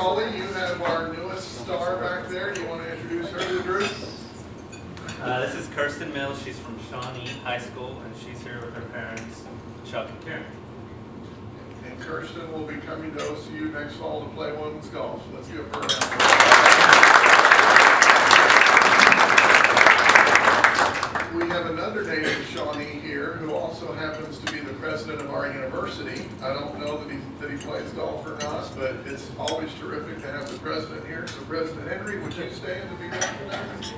Holly, you have our newest star back there. Do you want to introduce her to the group? This is Kirsten Mills. She's from Shawnee High School, and she's here with her parents, Chuck and Karen. And Kirsten will be coming to OCU next fall to play women's golf. So let's give her a round. We have another native Shawnee here who also happens to be the president of our university. I don't know that he plays golf or not, but it's always terrific to have the president here. So President Henry, would you stand to be recognized?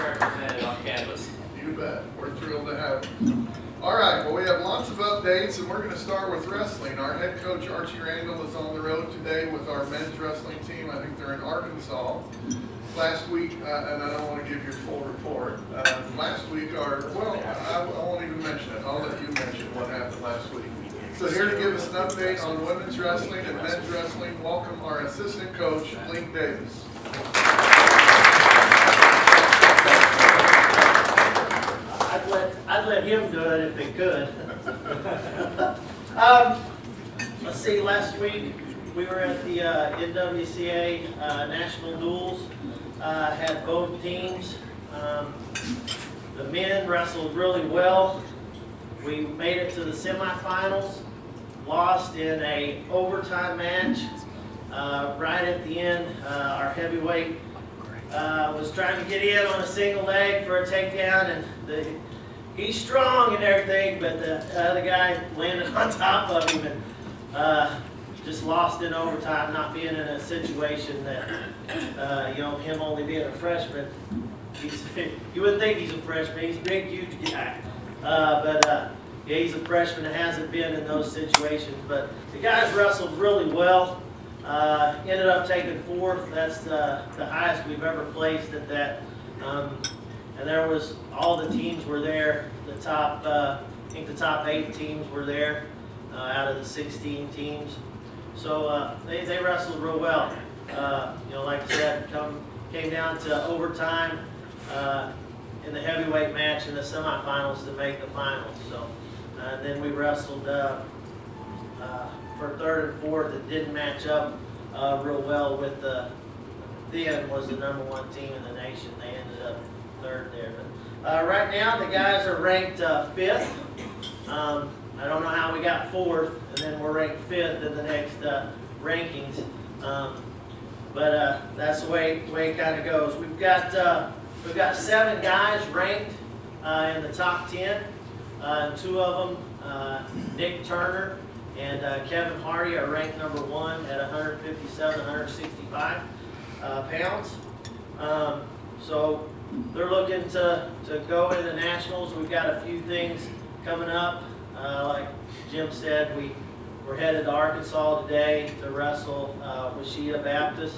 Represented on campus. You bet. We're thrilled to have you. All right, well, we have lots of updates, and we're going to start with wrestling. Our head coach, Archie Randall, is on the road today with our men's wrestling team. I think they're in Arkansas. Last week, and I don't want to give your full report, last week, I won't even mention it. I'll let you mention what happened last week. So here to give us an update on women's wrestling and men's wrestling, welcome our assistant coach, Link Davis. I'd let him do it if he could. Let's see, last week we were at the NWCA National Duals. Had both teams. The men wrestled really well. We made it to the semifinals, lost in a overtime match. Right at the end, our heavyweight was trying to get in on a single leg for a takedown, and he's strong and everything, but the other guy landed on top of him and just lost in overtime, not being in a situation that, him only being a freshman, you wouldn't think he's a freshman. He's a big, huge guy. Yeah, he's a freshman that hasn't been in those situations. But the guys wrestled really well. Ended up taking fourth. That's the highest we've ever placed at that. And there was, all the teams were there. The top, I think the top 8 teams were there out of the 16 teams. So they wrestled real well. Like I said, came down to overtime in the heavyweight match in the semifinals to make the finals. So then we wrestled for third and fourth. It didn't match up real well with then was the #1 team in the nation. They ended up third there. But right now the guys are ranked 5th. I don't know how we got 4th, and then we're ranked 5th in the next rankings. But that's the way it kind of goes. We've got 7 guys ranked in the top 10. 2 of them, Nick Turner and Kevin Hardy, are ranked #1 at 157, 165 pounds. So they're looking to go into nationals. We've got a few things coming up. Like Jim said, we're headed to Arkansas today to wrestle Wichita Baptist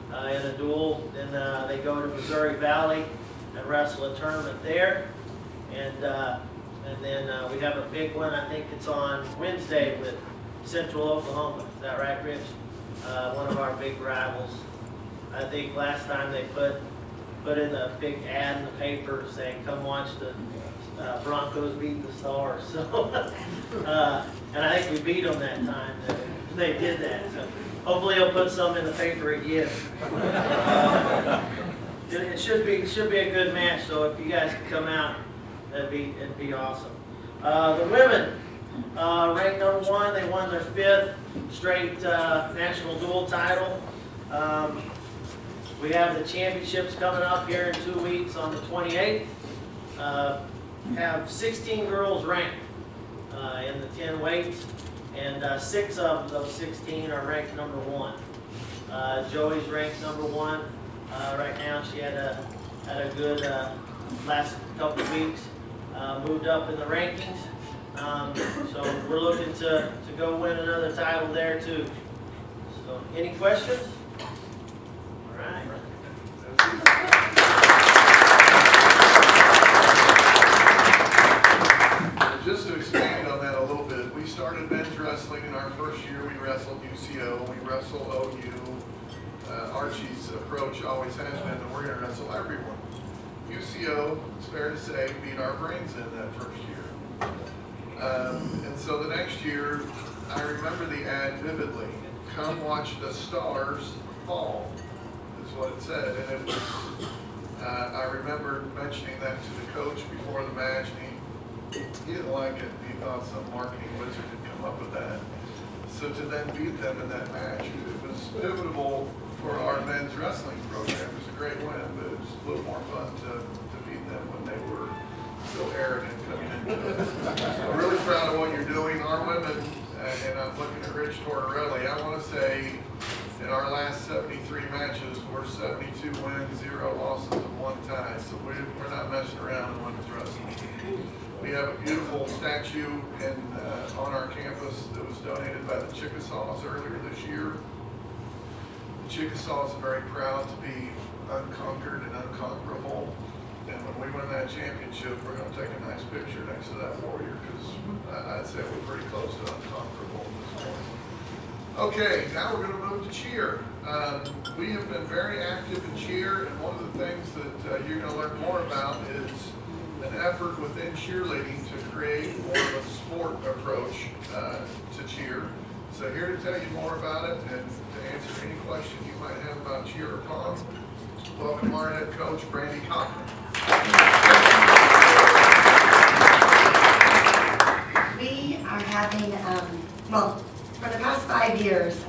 in a duel. Then they go to Missouri Valley and wrestle a tournament there. And then we have a big one. I think it's on Wednesday with Central Oklahoma. Is that right, Rich? One of our big rivals. I think last time they put in a big ad in the paper saying, "Come watch the Broncos beat the Stars." So, and I think we beat them that time. They did that. So hopefully he'll put some in the paper again. It should be a good match. So if you guys can come out, it'd be awesome. The women ranked #1. They won their 5th straight national dual title. We have the championships coming up here in 2 weeks on the 28th. Have 16 girls ranked in the 10 weights, and 6 of those 16 are ranked #1. Joey's ranked #1 right now. She had a good last couple of weeks, moved up in the rankings. So we're looking to go win another title there too. So any questions? All right. Just to expand on that a little bit, we started men's wrestling in our first year. We wrestled UCO, we wrestled OU. Archie's approach always has been that we're going to wrestle everyone. UCO, it's fair to say, beat our brains in that first year. And so the next year, I remember the ad vividly. Come watch the Stars fall, is what it said. And it was, I remember mentioning that to the coach before the match, and he didn't like it. He thought some marketing wizard had come up with that. So to then beat them in that match, it was pivotal for our men's wrestling program. It was a great win, but it was a little more fun to beat them when they were so arrogant coming into it. I'm really proud of what you're doing. Our women, and I'm looking at Rich Tortorelli, I want to say in our last 73 matches, we're 72 wins, 0 losses, and 1 tie. So we're not messing around in women's wrestling. We have a beautiful statue on our campus that was donated by the Chickasaws earlier this year. The Chickasaws are very proud to be unconquered and unconquerable. And when we win that championship, we're going to take a nice picture next to that warrior, because I'd say we're pretty close to unconquerable at this point. Okay, now we're going to move to cheer. We have been very active in cheer, and one of the things that you're going to learn more about is an effort within cheerleading to create more of a sport approach to cheer. So here to tell you more about it and to answer any question you might have about cheer or pom, welcome our head coach, Brandy Kaufman. We are having, well, for the past 5 years,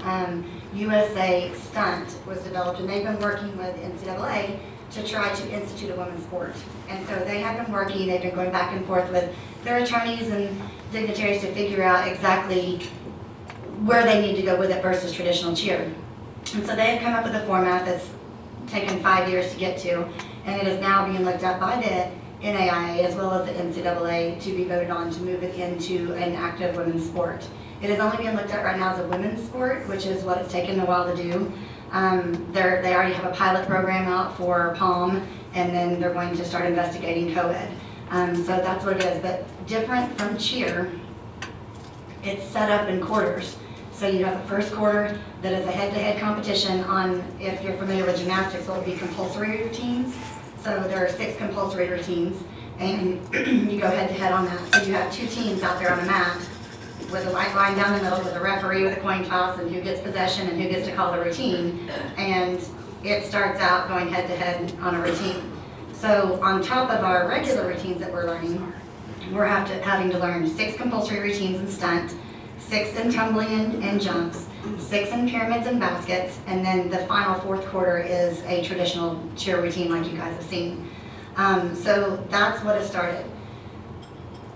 USA Stunt was developed, and they've been working with NCAA to try to institute a women's sport. And so they have been working, they've been going back and forth with their attorneys and dignitaries to figure out exactly where they need to go with it versus traditional cheer. And so they have come up with a format that's taken 5 years to get to, and it is now being looked at by the NAIA as well as the NCAA to be voted on to move it into an active women's sport. It is only being looked at right now as a women's sport, which is what it's taken a while to do. They already have a pilot program out for POM, and then they're going to start investigating co-ed. So that's what it is. But different from cheer, it's set up in quarters. So you have the first quarter that is a head-to-head competition on, if you're familiar with gymnastics, what would be compulsory routines. So there are 6 compulsory routines, and you go head-to-head on that. So you have 2 teams out there on the mat with a white line down the middle with a referee with a coin toss and who gets possession and who gets to call the routine. And it starts out going head-to-head on a routine. So on top of our regular routines that we're learning, we're having to learn 6 compulsory routines in stunt, 6 in tumbling and jumps, 6 in pyramids and baskets, and then the final 4th quarter is a traditional cheer routine like you guys have seen. So that's what it started.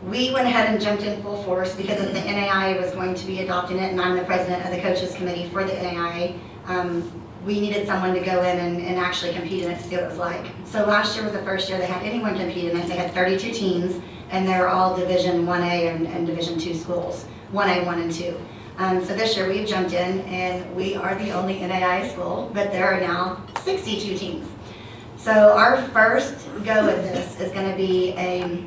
We went ahead and jumped in full force because the NAIA was going to be adopting it, and I'm the president of the coaches committee for the NAIA. We needed someone to go in and actually compete in it to see what it was like. So last year was the first year they had anyone compete in it. They had 32 teams, and they were all Division 1A and Division 2 schools, 1A, 1, and 2. So this year we've jumped in, and we are the only NAIA school, but there are now 62 teams. So our first go at this is going to be a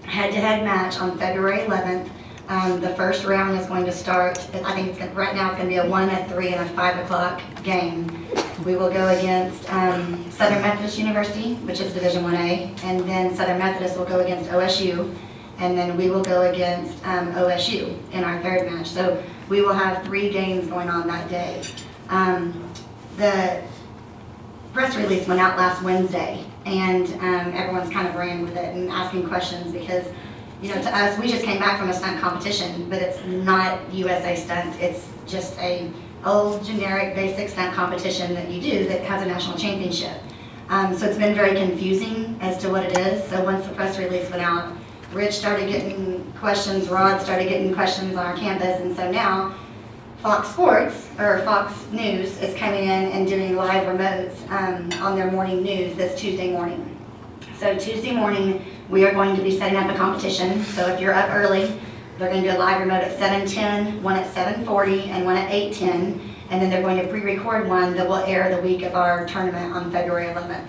head-to-head match on February 11th. The first round is going to start, I think right now it's going to be a 1, a 3, and a 5 o'clock game. We will go against Southern Methodist University, which is Division 1A, and then Southern Methodist will go against OSU, and then we will go against OSU in our 3rd match. So we will have 3 games going on that day. The press release went out last Wednesday, and everyone's kind of ran with it and asking questions because, you know, to us, we just came back from a stunt competition, but it's not USA Stunt. It's just a old, generic, basic stunt competition that you do that has a national championship. So it's been very confusing as to what it is. So once the press release went out, Rich started getting questions, Rod started getting questions on our campus, and so now Fox Sports, or Fox News, is coming in and doing live remotes on their morning news this Tuesday morning. So Tuesday morning, we are going to be setting up a competition. So if you're up early, they're going to do a live remote at 7:10, one at 7:40, and one at 8:10. And then they're going to pre-record one that will air the week of our tournament on February 11th.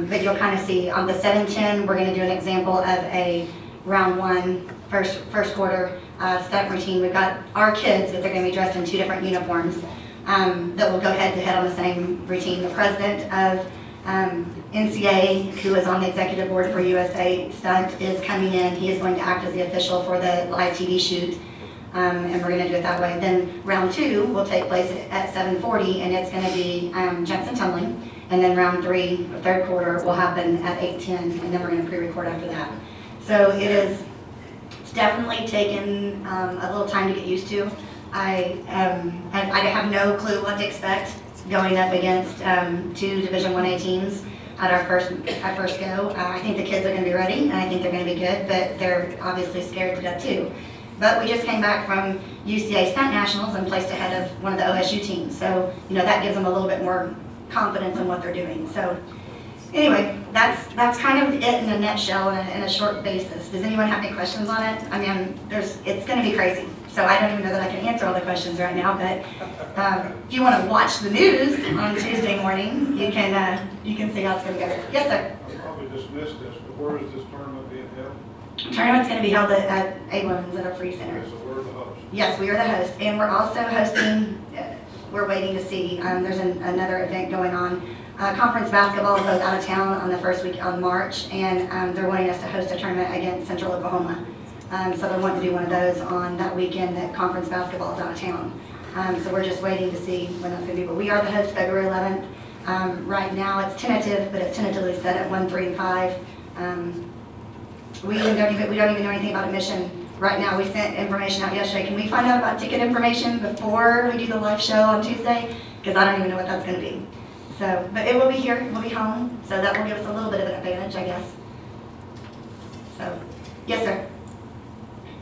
But you'll kind of see on the 7:10, we're going to do an example of a round 1, first quarter stunt routine. We've got our kids, but they're going to be dressed in 2 different uniforms that will go head-to-head on the same routine. The president of NCA, who is on the executive board for USA Stunt, is coming in. He is going to act as the official for the live TV shoot. And we're going to do it that way. Then round 2 will take place at 7:40, and it's going to be jumps and tumbling. And then round 3, the third quarter, will happen at 8:10, and then we're going to pre-record after that. So it's definitely taken a little time to get used to. I have no clue what to expect going up against 2 Division 1A teams at our first go. I think the kids are going to be ready, and I think they're going to be good, but they're obviously scared to death too. But we just came back from UCA Stunt Nationals and placed ahead of one of the OSU teams. So, that gives them a little bit more confidence in what they're doing. So, anyway, that's kind of it in a nutshell, in a short basis. Does anyone have any questions on it? I mean, it's going to be crazy. So I don't even know that I can answer all the questions right now. But if you want to watch the news on Tuesday morning, you can see how it's going to go. Yes, sir. I probably just missed this, but where is this tournament being held? Tournament's going to be held at A-Women's at our free center. Okay, so we're the host. Yes, we are the host, and we're also hosting. We're waiting to see. There's another event going on. Conference basketball goes out of town on the first week of March, and they're wanting us to host a tournament against Central Oklahoma. So they're wanting to do one of those on that weekend that conference basketball is out of town. So we're just waiting to see when that's going to be. But we are the host February 11th. Right now it's tentative, but it's tentatively set at 1, 3, and 5. We don't even know anything about admission right now. We sent information out yesterday. Can we find out about ticket information before we do the live show on Tuesday? Because I don't even know what that's going to be. So, but it will be here. We'll be home. So that will give us a little bit of an advantage, I guess. So, yes, sir.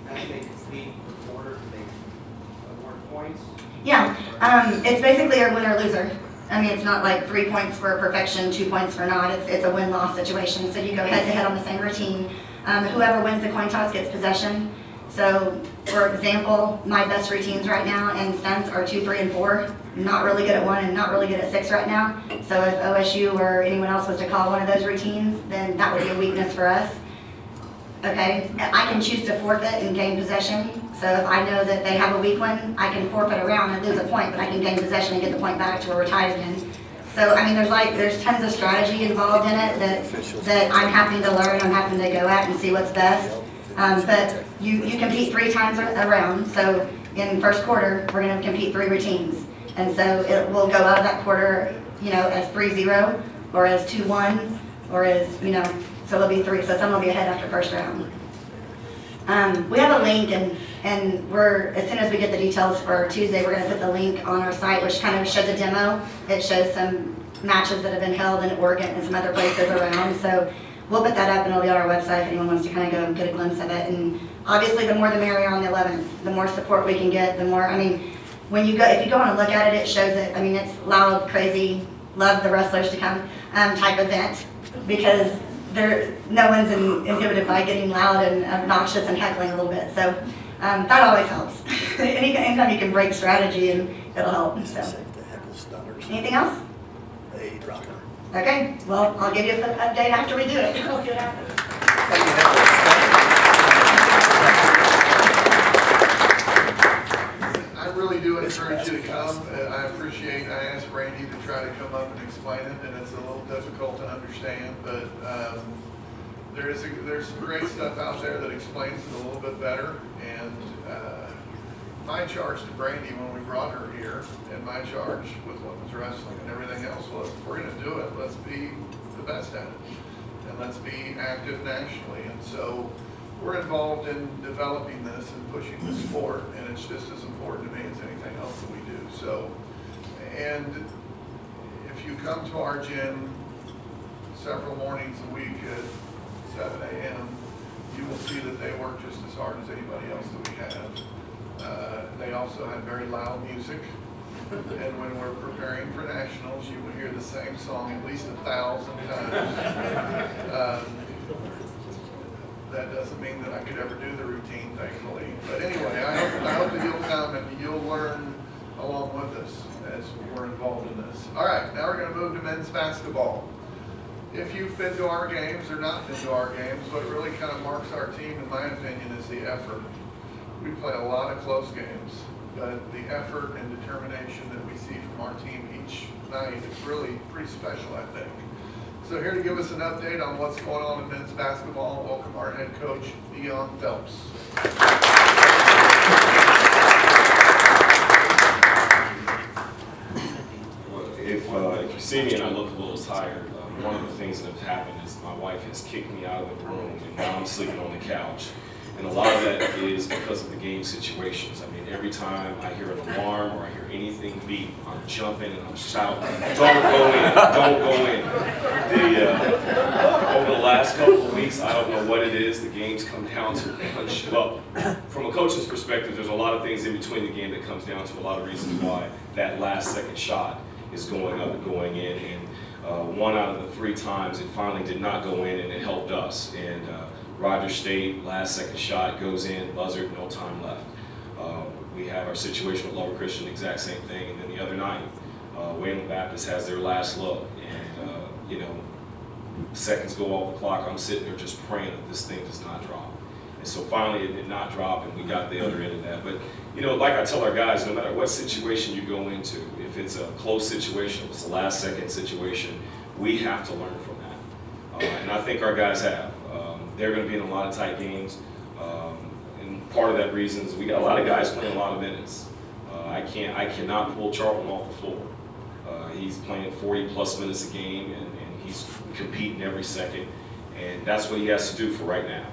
As they compete per quarter, do they award points? Yeah, it's basically a winner loser. I mean, it's not like 3 points for perfection, 2 points for not. It's a win-loss situation. So you go head-to-head on the same routine. Whoever wins the coin toss gets possession. So, for example, my best routines right now in stunts are 2, 3, and 4. Not really good at 1 and not really good at 6 right now. So if OSU or anyone else was to call one of those routines, then that would be a weakness for us. Okay, I can choose to forfeit and gain possession. So if I know that they have a weak one, I can forfeit a round and lose a point, but I can gain possession and get the point back to where we're tied again. So I mean, there's tons of strategy involved in it that I'm having to learn. I'm having to go at and see what's best. But you compete 3 times a round. So in first quarter, we're going to compete 3 routines, and so it will go out of that quarter, as 3-0 or as 2-1 or as So there'll be 3. So some will be ahead after first round. We have a link, and as soon as we get the details for Tuesday, we're going to put the link on our site, which kind of shows a demo. It shows some matches that have been held in Oregon and some other places around. So we'll put that up, and it'll be on our website if anyone wants to kind of go and get a glimpse of it. And obviously, the more the merrier on the 11th. The more support we can get, the more. I mean, if you go on and look at it, it shows it. I mean, it's loud, crazy, love the wrestlers to come type event, because no one's inhibited by getting loud and obnoxious and heckling a little bit. So that always helps. Anytime you can break strategy, and it'll help. So. Anything else? Hey, drop her. Okay. Well, I'll give you an update after we do it. We'll see what happens. I really do encourage you to come. I asked Randy to try to come up and explain it, and it's a little difficult to understand, but there's some great stuff out there that explains it a little bit better. And my charge to Brandy when we brought her here, and my charge with women's wrestling and everything else was, if we're going to do it, let's be the best at it, and let's be active nationally. And so we're involved in developing this and pushing the sport, and it's just as important to me as anything else that we do. So, and if you come to our gym several mornings a week at 7 a.m., you will see that they work just as hard as anybody else that we have. They also have very loud music, and when we're preparing for nationals, you will hear the same song at least 1,000 times. That doesn't mean that I could ever do the routine, thankfully. But anyway, I hope that you'll come and you'll learn along with us as we're involved in this. All right, now we're going to move to men's basketball. If you've been to our games or not been to our games, what really kind of marks our team, in my opinion, is the effort. We play a lot of close games, but the effort and determination that we see from our team each night is really pretty special, I think. So here to give us an update on what's going on in men's basketball, welcome our head coach, Dionne Phelps. tired. One of the things that have happened is my wife has kicked me out of the room, and now I'm sleeping on the couch. And a lot of that is because of the game situations. I mean, every time I hear an alarm or I hear anything beep, I'm jumping and I'm shouting, "Don't go in, don't go in." Over the last couple of weeks, I don't know what it is, the games come down to punch. Well, from a coach's perspective, there's a lot of things in between the game that comes down to a lot of reasons why that last second shot is going up and going in. And 1 out of the 3 times it finally did not go in, and it helped us. And Rogers State, last second shot goes in, buzzard, no time left. We have our situation with Lower Christian, exact same thing. And then the other night, Wayland Baptist has their last look, and you know, seconds go off the clock. I'm sitting there just praying that this thing does not drop. And so finally it did not drop, and we got the other end of that. But you know, like I tell our guys, no matter what situation you go into, if it's a close situation, if it's a last second situation, we have to learn from that. And I think our guys have. They're going to be in a lot of tight games. And part of that reason is we got a lot of guys playing a lot of minutes. I cannot pull Charlton off the floor. He's playing 40+ minutes a game, and he's competing every second. And that's what he has to do for right now.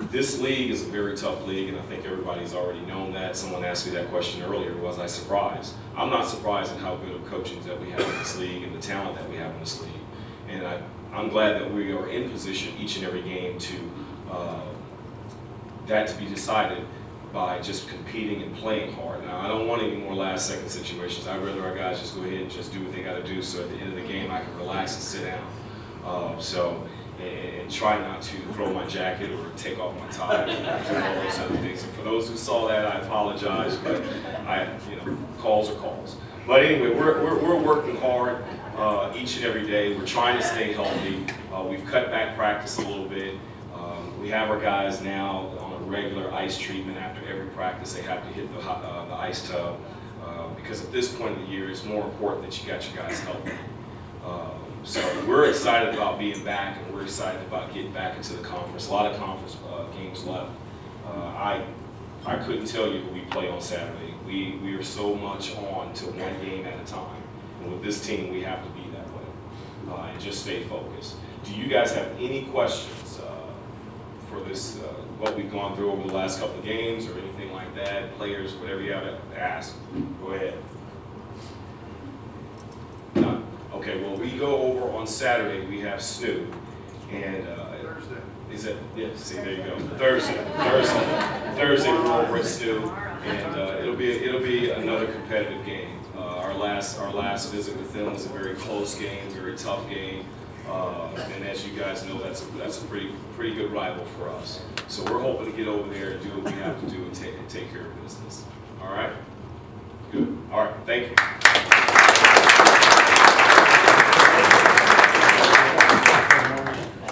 This league is a very tough league, and I think everybody's already known that. Someone asked me that question earlier, was I surprised? I'm not surprised at how good of coaching that we have in this league and the talent that we have in this league. And I'm glad that we are in position each and every game to that to be decided by just competing and playing hard. Now, I don't want any more last second situations. I'd rather our guys just go ahead and just do what they got to do, so at the end of the game I can relax and sit down. And try not to throw my jacket or take off my tie and all those other things. And for those who saw that, I apologize, but you know, calls are calls. But anyway, we're working hard each and every day. We're trying to stay healthy. We've cut back practice a little bit. We have our guys now on a regular ice treatment. After every practice, they have to hit the ice tub because at this point in the year, it's more important that you got your guys healthy. So we're excited about being back, and we're excited about getting back into the conference. A lot of conference games left. I couldn't tell you who we play on Saturday. We are so much on to one game at a time. And with this team, we have to be that way and just stay focused. Do you guys have any questions for this, what we've gone through over the last couple of games or anything like that? Players, whatever you have to ask, go ahead. None. Okay, well, we go over on Saturday, we have SNU, and Thursday. Is it? Yeah, see, there you go. Thursday, we're over at SNU, and it'll be another competitive game. Our last visit with them was a very close game, very tough game, and as you guys know, that's a pretty good rival for us. So we're hoping to get over there and do what we have to do and take care of business. All right. Good. All right. Thank you.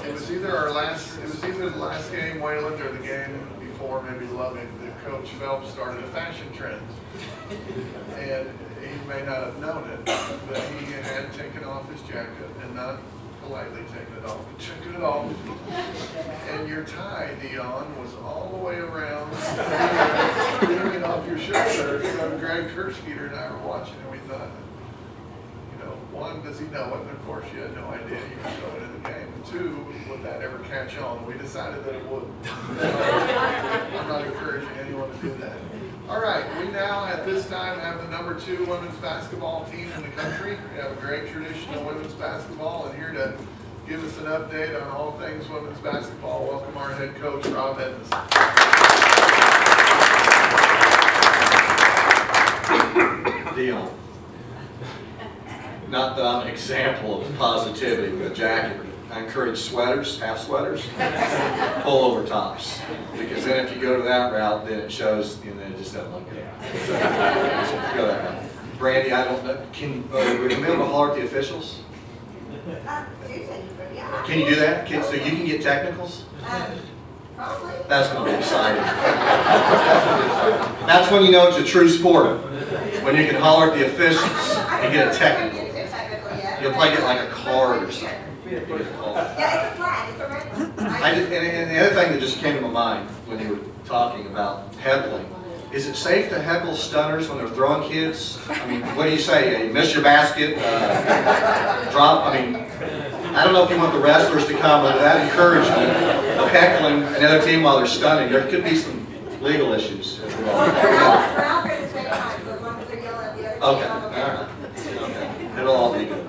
It was either the last game, Wayland, or the game before, maybe Loving, that Coach Phelps started a fashion trend. And he may not have known it, but he had taken off his jacket and not politely taken it off, but took it off. And your tie, Dionne, was all the way around, hanging off your shoulder. So Greg Kerskeeter and I were watching, and we thought, you know, one, does he know it? And of course, you had no idea he was going into the game. And two, would that ever catch on? We decided that it would. I'm not encouraging anyone to do that. All right, we now at this time have the #2 women's basketball team in the country. We have a great tradition of women's basketball, and here to give us an update on all things women's basketball, welcome our head coach, Rob Edmisson. Dionne. Not that I'm an example of positivity with a jacket. I encourage sweaters, half sweaters, pullover tops. Because then if you go to that route, then it shows, and then it just doesn't look good. So, go that route. Brandy, I don't know, can we be able to holler at the officials? Yeah. Can you do that? So you can get technicals? Probably. That's going to be exciting. That's when you know it's a true sport. When you can holler at the officials and get a technical. You'll probably get like a card or something. Yeah, it's a flag. It's a red one. And the other thing that just came to my mind when you were talking about peddling, Is it safe to heckle stunners when they're throwing kids? I mean, what do you say? You miss your basket, drop? I mean, I don't know if you want the wrestlers to come under that encouragement of heckling another team while they're stunning. There could be some legal issues. We're out there at the same time, so as long as they're yelling at the other team. Okay, all right. Okay. It'll all be good.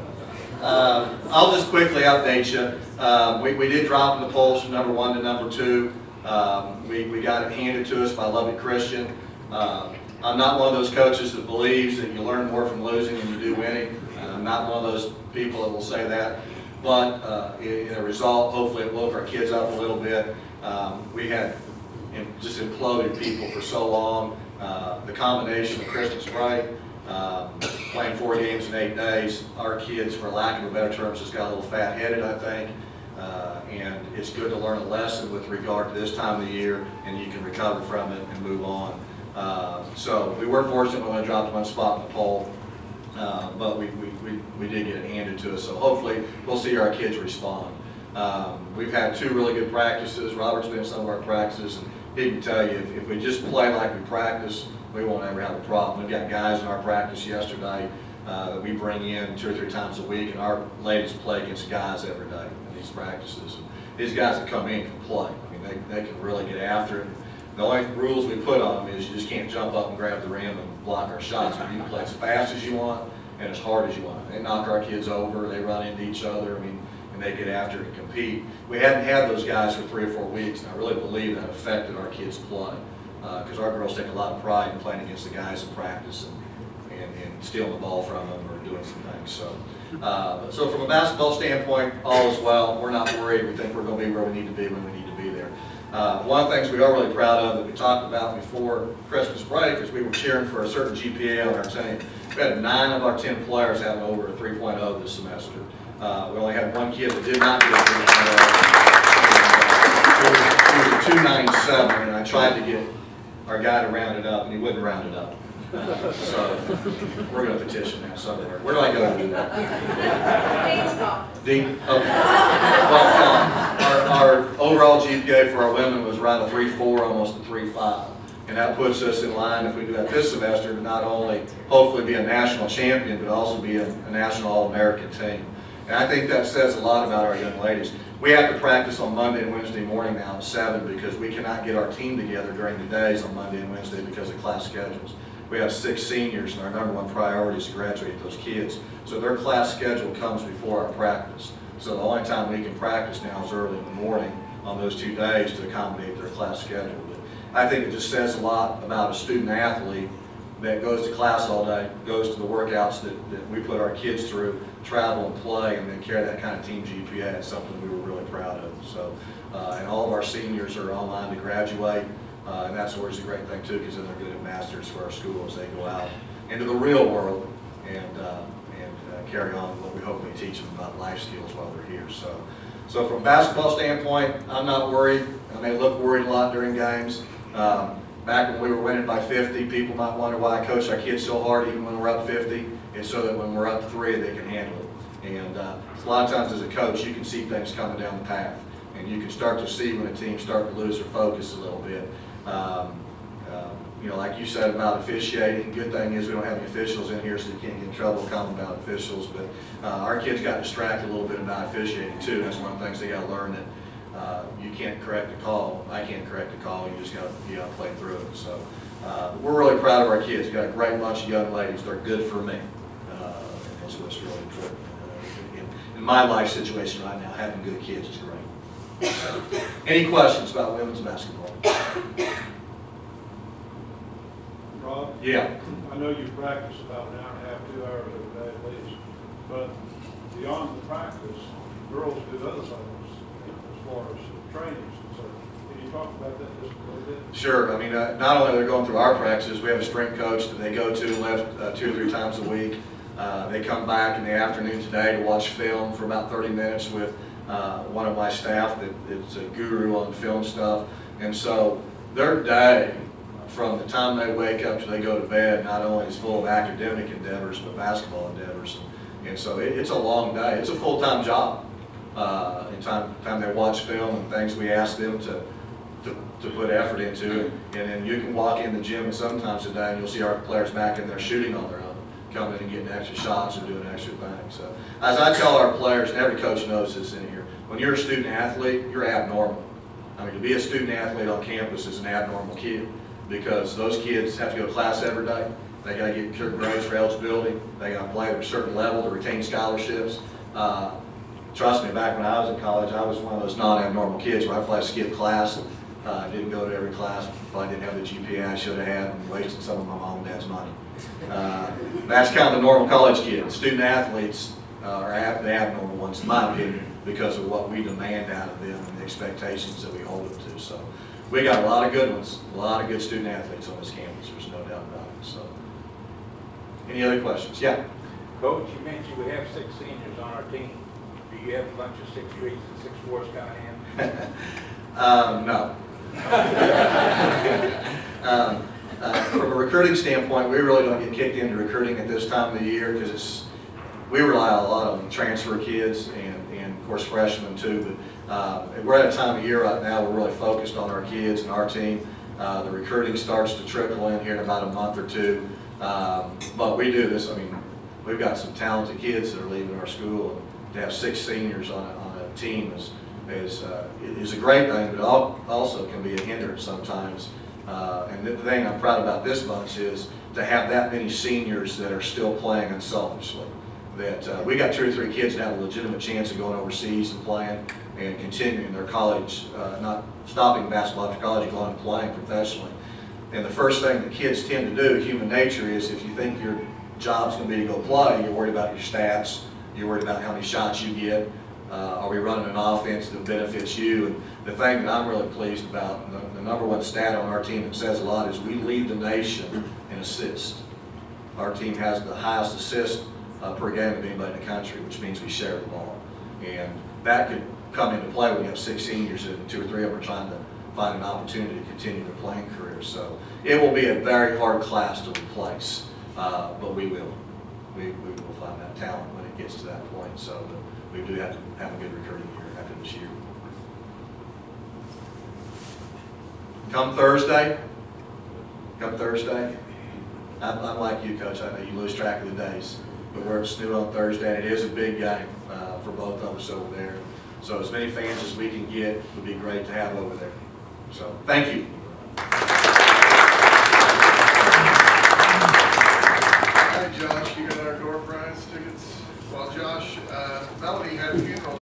I'll just quickly update you. We did drop in the polls from number 1 to number 2. We got it handed to us by Lubbock Christian. I'm not one of those coaches that believes that you learn more from losing than you do winning. I'm not one of those people that will say that. But in a result, hopefully it woke our kids up a little bit. We had just imploded people for so long. The combination of Christmas break, playing 4 games in 8 days, our kids, for lack of a better term, just got a little fat-headed, I think. And it's good to learn a lesson with regard to this time of the year, and you can recover from it and move on. So we were fortunate when I dropped 1 spot in the poll, but we did get it handed to us. So hopefully we'll see our kids respond. We've had 2 really good practices. Robert's been in some of our practices, and he can tell you if we just play like we practice, we won't ever have a problem. We've got guys in our practice yesterday that we bring in 2 or 3 times a week, and our ladies play against guys every day in these practices. And these guys that come in can play. I mean, they can really get after it. The only rules we put on them is you just can't jump up and grab the rim and block our shots. But you can play as fast as you want and as hard as you want. They knock our kids over, they run into each other, I mean, and they get after it and compete. We hadn't had those guys for 3 or 4 weeks, and I really believe that affected our kids' play. Because our girls take a lot of pride in playing against the guys in practice and stealing the ball from them or doing some things. So from a basketball standpoint, all is well. We're not worried. We think we're going to be where we need to be when we need to be there. One of the things we are really proud of that we talked about before Christmas break is we were cheering for a certain GPA on our team. We had 9 of our 10 players having over a 3.0 this semester. We only had 1 kid that did not get a 3.0. It was a 297, and I tried to get our guy to round it up, and he wouldn't round it up. So we're going to petition that somewhere. Where do I go to do that? Okay. Well, our overall GPA for our women was around a 3.4, almost a 3.5. And that puts us in line, if we do that this semester, to not only hopefully be a national champion, but also be a national All-American team. And I think that says a lot about our young ladies. We have to practice on Monday and Wednesday morning now at 7 because we cannot get our team together during the days on Monday and Wednesday because of class schedules. We have 6 seniors, and our #1 priority is to graduate those kids. So their class schedule comes before our practice. So the only time we can practice now is early in the morning on those 2 days to accommodate their class schedule. But I think it just says a lot about a student athlete that goes to class all day, goes to the workouts that we put our kids through, travel and play, and then carry that kind of team GPA. It's something we were really proud of. So, and all of our seniors are online to graduate. And that's always a great thing too, because then they're good ambassadors for our school as they go out into the real world and carry on what we hopefully teach them about life skills while they're here. So from a basketball standpoint, I'm not worried. I may look worried a lot during games. Back when we were winning by 50, people might wonder why I coach our kids so hard even when we're up 50. It's so that when we're up 3, they can handle it. And a lot of times as a coach, you can see things coming down the path. And you can start to see when a team's starting to lose their focus a little bit. You know, like you said about officiating, good thing is we don't have any officials in here, so you can't get in trouble calling about officials. But our kids got distracted a little bit about officiating too. That's one of the things they got to learn, that you can't correct a call. I can't correct a call. You just got to play through it. So we're really proud of our kids. We've got a great bunch of young ladies. They're good for me. And that's what's really important. In my life situation right now, having good kids is great. Any questions about women's basketball? Rob? Yeah. I know you practice about an hour and a half, 2 hours every day at least, but beyond the practice, girls do other things as far as training. So can you talk about that just a little bit? Sure. I mean, not only are they going through our practices, we have a strength coach that they go to 2 or 3 times a week. They come back in the afternoon today to watch film for about 30 minutes with one of my staff that's a guru on film stuff. And so their day, from the time they wake up till they go to bed, not only is full of academic endeavors, but basketball endeavors. And so it's a long day. It's a full-time job. In time they watch film and things, we ask them to to put effort into it. And then you can walk in the gym sometimes today and you'll see our players back in there shooting on their own, coming in and getting extra shots and doing extra things. So as I tell our players, and every coach knows this in here, when you're a student athlete, you're abnormal. I mean, to be a student athlete on campus is an abnormal kid, because those kids have to go to class every day. They got to get certain grades for eligibility. They got to play at a certain level to retain scholarships. Trust me, back when I was in college, I was one of those non-abnormal kids where I probably skipped class, didn't go to every class, probably didn't have the GPA I should have had, and wasted some of my mom and dad's money. That's kind of the normal college kid. Student athletes are the abnormal ones, in my opinion, because of what we demand out of them and the expectations that we hold them to. So we got a lot of good ones, a lot of good student athletes on this campus. There's no doubt about it. So, any other questions? Yeah. Coach, you mentioned we have 6 seniors on our team. Do you have a bunch of 6'3" and 6'4" coming in? No. From a recruiting standpoint, we really don't get kicked into recruiting at this time of the year because we rely a lot on transfer kids and of course freshmen too. But we're at a time of year right now we're really focused on our kids and our team. The recruiting starts to trickle in here in about a month or two. But we do this. I mean, we've got some talented kids that are leaving our school. To have 6 seniors on a team is a great thing, but also can be a hindrance sometimes. And the thing I'm proud about this bunch is to have that many seniors that are still playing unselfishly. That we got 2 or 3 kids that have a legitimate chance of going overseas and playing and continuing their college, not stopping basketball after college, going and playing professionally. And the first thing that kids tend to do, human nature, is if you think your job's going to be to go play, you're worried about your stats, you're worried about how many shots you get. Are we running an offense that benefits you? And the thing that I'm really pleased about, the #1 stat on our team that says a lot, is we lead the nation in assists. Our team has the highest assist per game of anybody in the country, which means we share the ball. And that could come into play when you have 6 seniors and 2 or 3 of them are trying to find an opportunity to continue their playing career. So it will be a very hard class to replace, but we will. We will find that talent when it gets to that point. So we do have to have a good recruiting year after this year. Come Thursday, I'm like you, Coach. I know you lose track of the days, but we're at SNU on Thursday, and it is a big game for both of us over there. So as many fans as we can get would be great to have over there. So thank you. Hi, Josh. You got our door prize tickets. Well, Josh, Melanie had a few